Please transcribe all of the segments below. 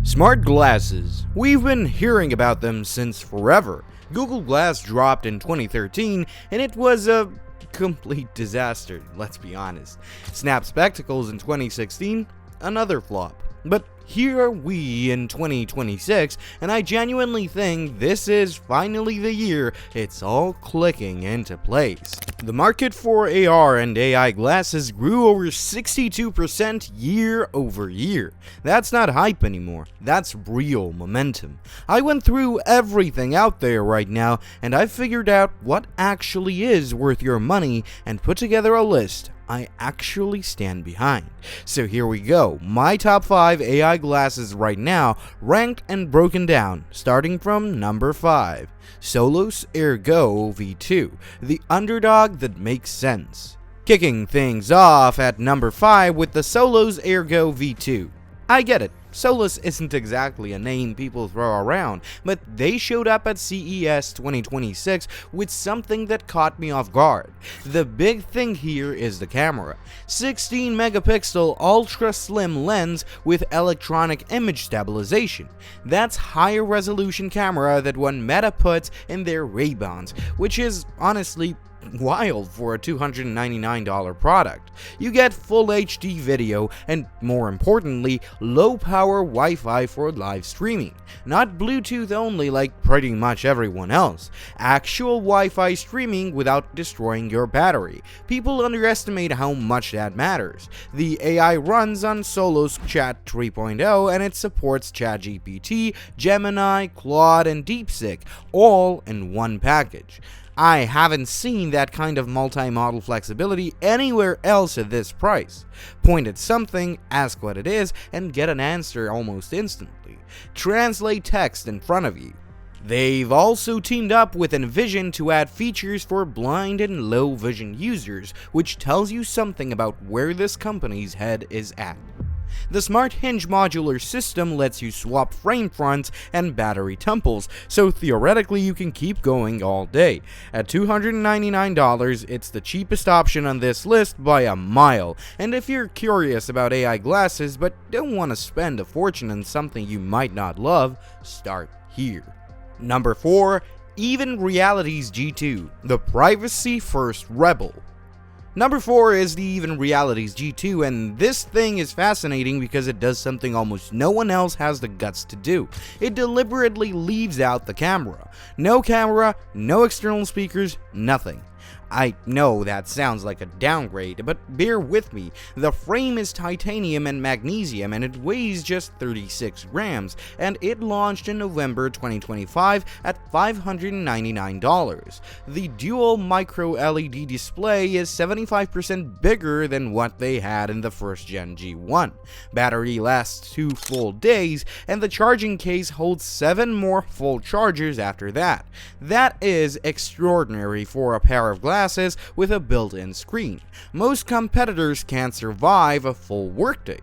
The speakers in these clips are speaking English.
Smart glasses. We've been hearing about them since forever. Google Glass dropped in 2013 and it was a complete disaster, let's be honest. Snap Spectacles in 2016, another flop. But here are we in 2026, and I genuinely think this is finally the year it's all clicking into place. The market for AR and AI glasses grew over 62% year over year. That's not hype anymore, that's real momentum. I went through everything out there right now, and I've figured out what actually is worth your money and put together a list I actually stand behind. So here we go, my top 5 AI glasses right now, ranked and broken down, starting from number 5. Solos Ergo V2, the underdog that makes sense. Kicking things off at number 5 with the Solos Ergo V2. I get it, Solos isn't exactly a name people throw around, but they showed up at CES 2026 with something that caught me off guard. The big thing here is the camera. 16 megapixel ultra slim lens with electronic image stabilization. That's higher resolution camera that one Meta puts in their Ray-Bans, which is honestly wild for a $299 product. You get full HD video and, more importantly, low power Wi-Fi for live streaming. Not Bluetooth only like pretty much everyone else. Actual Wi-Fi streaming without destroying your battery. People underestimate how much that matters. The AI runs on Solos Chat 3.0 and it supports ChatGPT, Gemini, Claude, and DeepSeek, all in one package. I haven't seen that kind of multi-model flexibility anywhere else at this price. Point at something, ask what it is, and get an answer almost instantly. Translate text in front of you. They've also teamed up with Envision to add features for blind and low vision users, which tells you something about where this company's head is at. The Smart Hinge modular system lets you swap frame fronts and battery temples, so theoretically you can keep going all day. At $299, it's the cheapest option on this list by a mile, and if you're curious about AI glasses but don't want to spend a fortune on something you might not love, start here. Number 4. Even Realities G2, the Privacy First Rebel. Number 4 is the Even Realities G2, and this thing is fascinating because it does something almost no one else has the guts to do. It deliberately leaves out the camera. No camera, no external speakers, nothing. I know that sounds like a downgrade, but bear with me. The frame is titanium and magnesium and it weighs just 36 grams, and it launched in November 2025 at $599. The dual micro LED display is 75% bigger than what they had in the first gen G1. Battery lasts 2 full days, and the charging case holds 7 more full chargers after that. That is extraordinary for a pair of glasses with a built-in screen. Most competitors can't survive a full workday.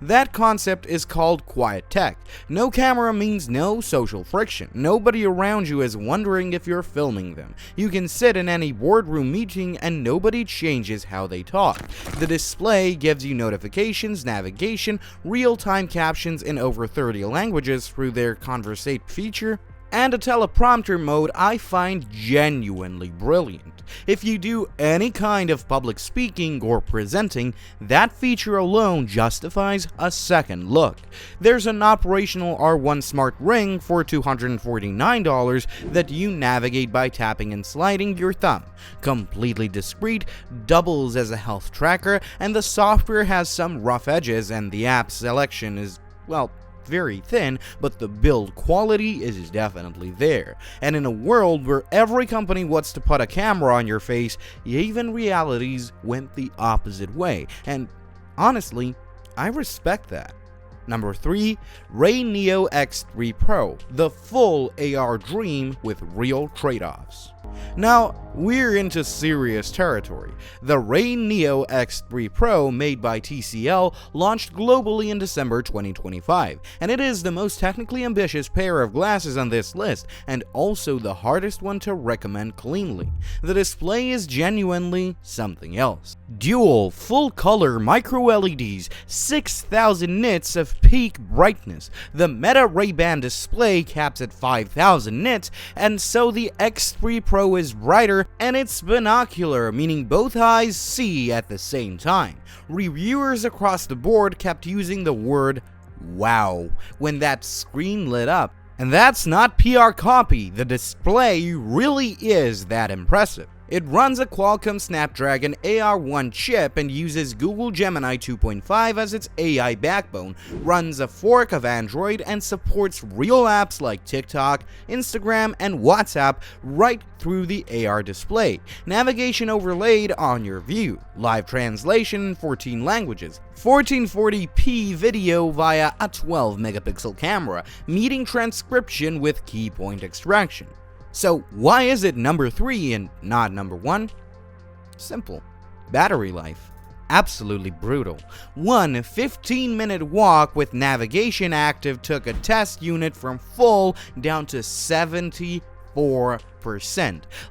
That concept is called quiet tech. No camera means no social friction. Nobody around you is wondering if you're filming them. You can sit in any boardroom meeting and nobody changes how they talk. The display gives you notifications, navigation, real-time captions in over 30 languages through their Conversate feature, and a teleprompter mode I find genuinely brilliant. If you do any kind of public speaking or presenting, that feature alone justifies a second look. There's an operational R1 smart ring for $249 that you navigate by tapping and sliding your thumb. Completely discreet, doubles as a health tracker, and the software has some rough edges and the app selection is, well, very thin, but the build quality is definitely there. And in a world where every company wants to put a camera on your face, Even Realities went the opposite way, and honestly, I respect that. Number 3. Ray Neo X3 Pro, the full AR dream with real trade-offs. Now, we're into serious territory. The Ray Neo X3 Pro, made by TCL, launched globally in December 2025, and it is the most technically ambitious pair of glasses on this list, and also the hardest one to recommend cleanly. The display is genuinely something else. Dual full-color micro-LEDs, 6,000 nits of peak brightness. The Meta Ray-Ban display caps at 5,000 nits, and so the X3 Pro is brighter, and it's binocular, meaning both eyes see at the same time. Reviewers across the board kept using the word "wow" when that screen lit up. And that's not PR copy, the display really is that impressive. It runs a Qualcomm Snapdragon AR1 chip and uses Google Gemini 2.5 as its AI backbone, runs a fork of Android, and supports real apps like TikTok, Instagram, and WhatsApp right through the AR display. Navigation overlaid on your view. Live translation in 14 languages. 1440p video via a 12-megapixel camera. Meeting transcription with key point extraction. So why is it number 3 and not number 1? Simple. Battery life. Absolutely brutal. One 15-minute walk with navigation active took a test unit from full down to 74%.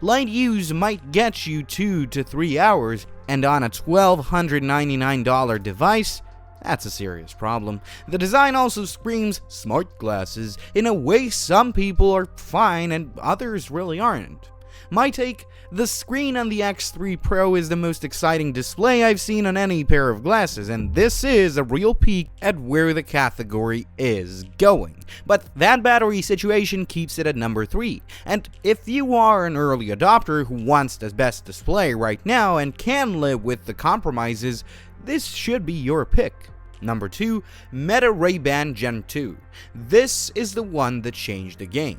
Light use might get you 2 to 3 hours, and on a $1,299 device, that's a serious problem. The design also screams smart glasses in a way some people are fine and others really aren't. My take: the screen on the X3 Pro is the most exciting display I've seen on any pair of glasses, and this is a real peek at where the category is going. But that battery situation keeps it at number 3, and if you are an early adopter who wants the best display right now and can live with the compromises, this should be your pick. Number 2, Meta Ray-Ban Gen 2. This is the one that changed the game.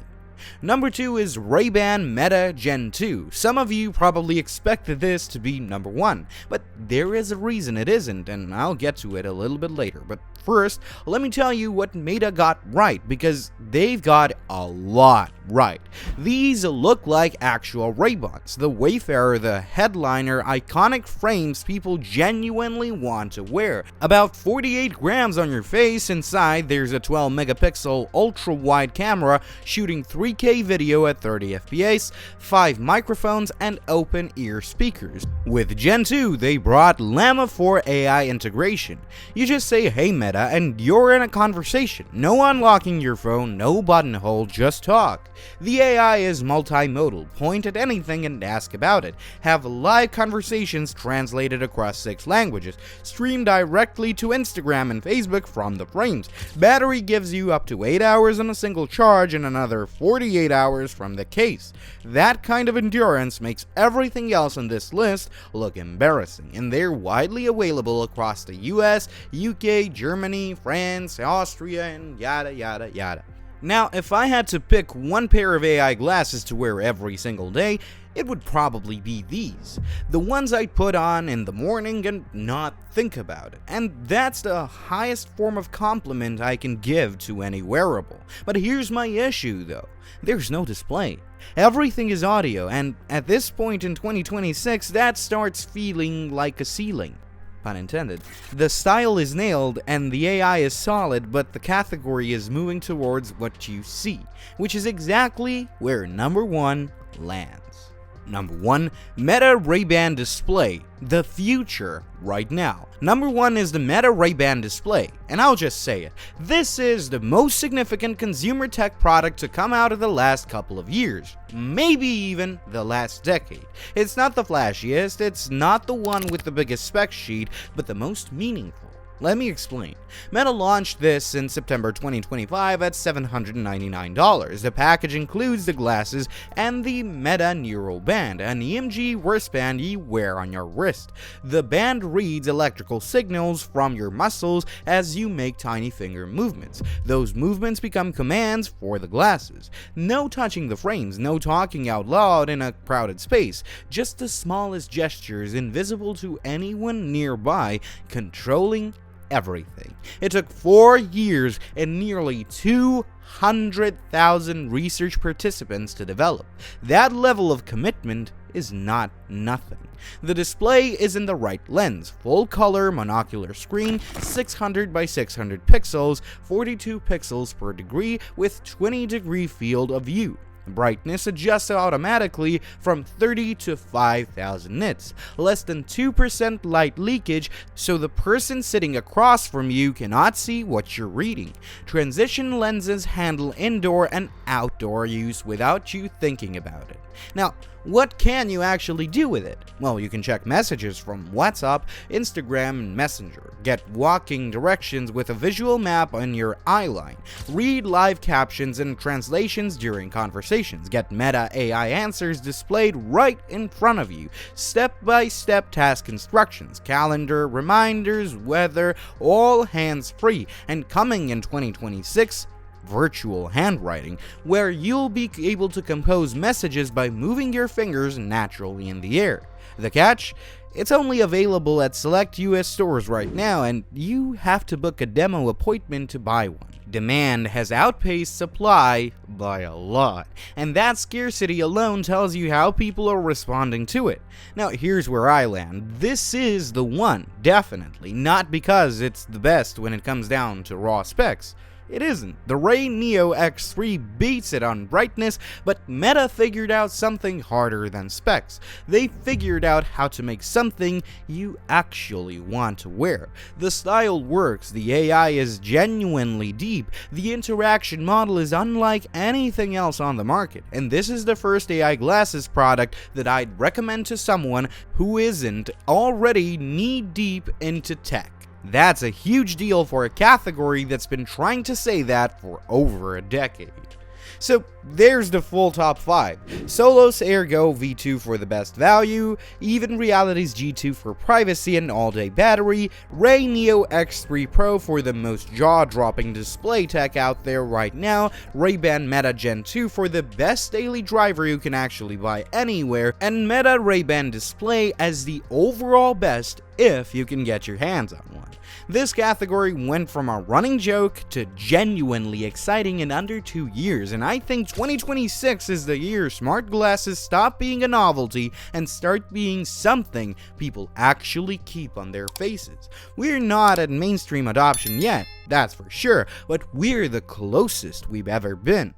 Number 2 is Ray-Ban Meta Gen 2. Some of you probably expected this to be number 1, but there is a reason it isn't, and I'll get to it a little bit later. But first, let me tell you what Meta got right, because they've got a lot right. These look like actual Ray-Bans, the Wayfarer, the headliner, iconic frames people genuinely want to wear. About 48 grams on your face. Inside, there's a 12-megapixel ultra-wide camera shooting 3K video at 30 FPS, 5 microphones, and open-ear speakers. With Gen 2, they brought Llama 4 AI integration. You just say, "Hey Meta," and you're in a conversation. No unlocking your phone, no buttonhole, just talk. The AI is multimodal. Point at anything and ask about it. Have live conversations translated across 6 languages. Stream directly to Instagram and Facebook from the frames. Battery gives you up to 8 hours on a single charge and another 48 hours from the case. That kind of endurance makes everything else on this list look embarrassing, and they're widely available across the US, UK, Germany, France, Austria, and yada yada yada. Now, if I had to pick one pair of AI glasses to wear every single day, it would probably be these. The ones I'd put on in the morning and not think about it. And that's the highest form of compliment I can give to any wearable. But here's my issue though. There's no display. Everything is audio, and at this point in 2026, that starts feeling like a ceiling. Pun intended. The style is nailed and the AI is solid, but the category is moving towards what you see, which is exactly where number 1 lands. Number 1, Meta Ray-Ban display, the future right now. Number 1 is the Meta Ray-Ban display, and I'll just say it. This is the most significant consumer tech product to come out of the last couple of years, maybe even the last decade. It's not the flashiest, it's not the one with the biggest spec sheet, but the most meaningful. Let me explain. Meta launched this in September 2025 at $799. The package includes the glasses and the Meta Neural Band, an EMG wristband you wear on your wrist. The band reads electrical signals from your muscles as you make tiny finger movements. Those movements become commands for the glasses. No touching the frames, no talking out loud in a crowded space, just the smallest gestures invisible to anyone nearby, controlling everything. It took 4 years and nearly 200,000 research participants to develop. That level of commitment is not nothing. The display is in the right lens, full color monocular screen, 600 by 600 pixels, 42 pixels per degree with 20-degree field of view. Brightness adjusts automatically from 30 to 5000 nits, less than 2% light leakage, so the person sitting across from you cannot see what you're reading. Transition lenses handle indoor and outdoor use without you thinking about it. Now, what can you actually do with it? Well, you can check messages from WhatsApp, Instagram, and Messenger, get walking directions with a visual map on your eye line, read live captions and translations during conversations, get Meta AI answers displayed right in front of you, step-by-step task instructions, calendar, reminders, weather, all hands-free, and coming in 2026, virtual handwriting, where you'll be able to compose messages by moving your fingers naturally in the air. The catch? It's only available at select US stores right now, and you have to book a demo appointment to buy one. Demand has outpaced supply by a lot, and that scarcity alone tells you how people are responding to it. Now, here's where I land. This is the one, definitely, not because it's the best when it comes down to raw specs. It isn't. The Ray Neo X3 beats it on brightness, but Meta figured out something harder than specs. They figured out how to make something you actually want to wear. The style works, the AI is genuinely deep, the interaction model is unlike anything else on the market, and this is the first AI glasses product that I'd recommend to someone who isn't already knee-deep into tech. That's a huge deal for a category that's been trying to say that for over a decade. So there's the full top 5. Solos Ergo V2 for the best value, Even Reality's G2 for privacy and all-day battery, Ray Neo X3 Pro for the most jaw-dropping display tech out there right now, Ray-Ban Meta Gen 2 for the best daily driver you can actually buy anywhere, and Meta Ray-Ban display as the overall best if you can get your hands on one. This category went from a running joke to genuinely exciting in under 2 years, and I think 2026 is the year smart glasses stop being a novelty and start being something people actually keep on their faces. We're not at mainstream adoption yet, that's for sure, but we're the closest we've ever been.